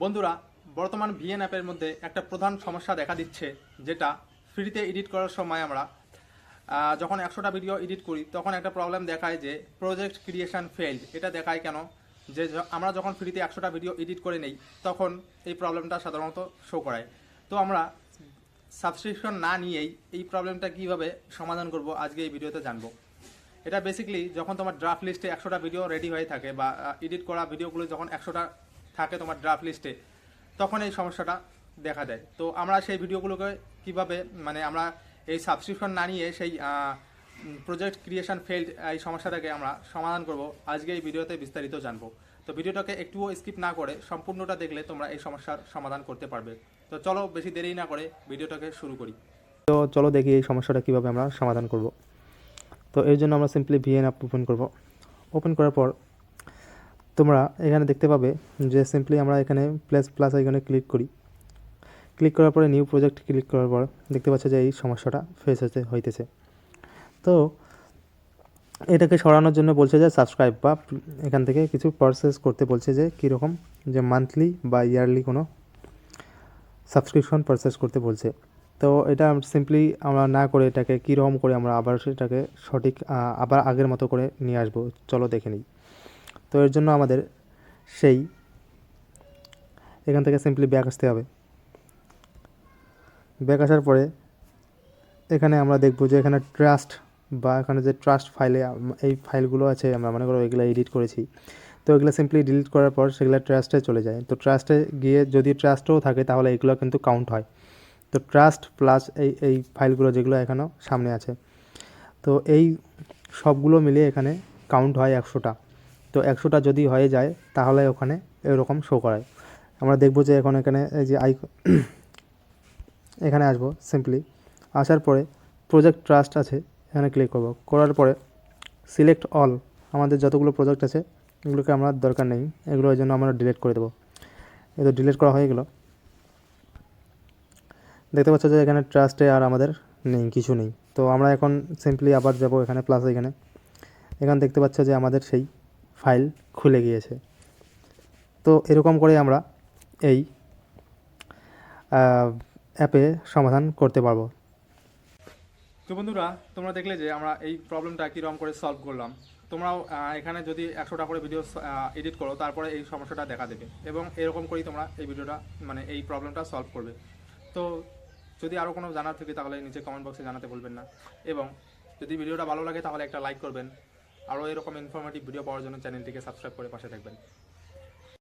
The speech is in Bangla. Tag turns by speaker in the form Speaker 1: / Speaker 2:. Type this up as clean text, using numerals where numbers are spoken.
Speaker 1: বন্ধুরা, বর্তমান ভিএন অ্যাপের মধ্যে একটা প্রধান সমস্যা দেখা দিচ্ছে, যেটা ফ্রিতে এডিট করার সময় আমরা যখন 100টা ভিডিও এডিট করি তখন একটা প্রবলেম দেখায় যে প্রজেক্ট ক্রিয়েশন ফেইল্ড। এটা দেখায় কেন? যে আমরা যখন ফ্রিতে 100টা ভিডিও এডিট করে নেই তখন এই প্রবলেমটা সাধারণত শো করায়। তো আমরা সাবস্ক্রিপশন না নিয়েই এই প্রবলেমটা কীভাবে সমাধান করব আজকে এই ভিডিওতে জানবো। এটা বেসিক্যালি যখন তোমার ড্রাফট লিস্টে 100টা ভিডিও রেডি হয়ে থাকে বা এডিট করা ভিডিওগুলো যখন 100টা থাকে তোমার ড্রাফট লিস্টে, তখন এই সমস্যাটা দেখা দেয়। তো আমরা সেই ভিডিওগুলোকে কিভাবে আমরা এই সাবস্ক্রিপশন না নিয়ে সেই প্রজেক্ট ক্রিয়েশন ফেইল্ড এই সমস্যাটাকে আমরা সমাধান করব আজকে এই ভিডিওতে বিস্তারিত জানবো। তো ভিডিওটাকে একটুও স্কিপ না করে সম্পূর্ণটা দেখলে তোমরা এই সমস্যার সমাধান করতে পারবে। তো চলো বেশি দেরি না করে ভিডিওটাকে শুরু করি।
Speaker 2: তো চলো দেখি এই সমস্যাটা কীভাবে আমরা সমাধান করব। তো এর জন্য আমরা সিম্পলি ভিএন অ্যাপ ওপেন করব। ওপেন করার পর তোমরা এখানে দেখতে পাবে যে সিম্পলি আমরা এখানে প্লাস আইকনে ক্লিক করি। ক্লিক করার পরে নিউ প্রজেক্ট ক্লিক করার পর দেখতে পাচ্ছ যে এই সমস্যাটা ফেস হইতেছে। তো এটাকে সরানোর জন্য বলছে যে সাবস্ক্রাইব বা এখান থেকে কিছু পারচেস করতে বলছে, যে কীরকম, যে মান্থলি বা ইয়ারলি কোনো সাবস্ক্রিপশন পারচেস করতে বলছে। তো এটা সিম্পলি আমরা না করে এটাকে কীরকম করে আমরা আবার সেটাকে সঠিক আবার আগের মতো করে নিয়ে আসবো, চলো দেখে নিই। তো এর জন্য আমাদের সেই এখান থেকে সিম্পলি ব্যাক আসতে হবে। ব্যাক আসার পরে এখানে আমরা দেখব যে এখানে ট্রাস্ট বা এখানে যে ট্রাস্ট ফাইলে এই ফাইলগুলো আছে, আমরা মনে করো এগুলো এডিট করেছি। তো এগুলো সিম্পলি ডিলিট করার পর সেগুলো ট্রাস্টে চলে যায়। তো ট্রাস্টে গিয়ে যদি ট্রাস্টও থাকে তাহলে এগুলো কিন্তু কাউন্ট হয়। তো ট্রাস্ট প্লাস এই ফাইলগুলো যেগুলো এখানেও সামনে আছে, তো এই সবগুলো মিলিয়ে এখানে কাউন্ট হয় 100টা। তো 100টা যদি হয়ে যায় তাহলে ওখানে এরকম শো করায়। আমরা দেখব যে এখন এখানে এই যে এখানে আসবো। সিম্পলি আসার পরে প্রজেক্ট ট্রাস্ট আছে, এখানে ক্লিক করব। করার পরে সিলেক্ট অল, আমাদের যতগুলো প্রজেক্ট আছে এগুলোকে আমরা দরকার নেই, এগুলো ওই জন্য আমরা ডিলিট করে দেবো। এই তো ডিলিট করা হয়ে গেল। দেখতে পাচ্ছ যে এখানে ট্রাস্টে আর আমাদের নেই, কিছু নেই। তো আমরা এখন সিম্পলি আবার যাব এখানে প্লাস এখানে দেখতে পাচ্ছ যে আমাদের সেই ফাইল খুলে গিয়েছে। তো এরকম করে আমরা এই অ্যাপে সমাধান করতে পারবো।
Speaker 1: তো বন্ধুরা, তোমরা দেখলে যে আমরা এই প্রবলেমটা কীরকম করে সলভ করলাম। তোমরাও এখানে যদি 100টা করে ভিডিও এডিট করো তারপরে এই সমস্যাটা দেখা দেবে, এবং এরকম করেই তোমরা এই ভিডিওটা এই প্রবলেমটা সলভ করবে। তো যদি আরও কোনো জানার থাকে তাহলে নিচে কমেন্ট বক্সে জানাতে ভুলবেন না, এবং যদি ভিডিওটা ভালো লাগে তাহলে একটা লাইক করবেন। আরও এরকম ইনফরমেটিভ ভিডিও পাওয়ার জন্য চ্যানেলটিকে সাবস্ক্রাইব করে পাশে থাকবেন।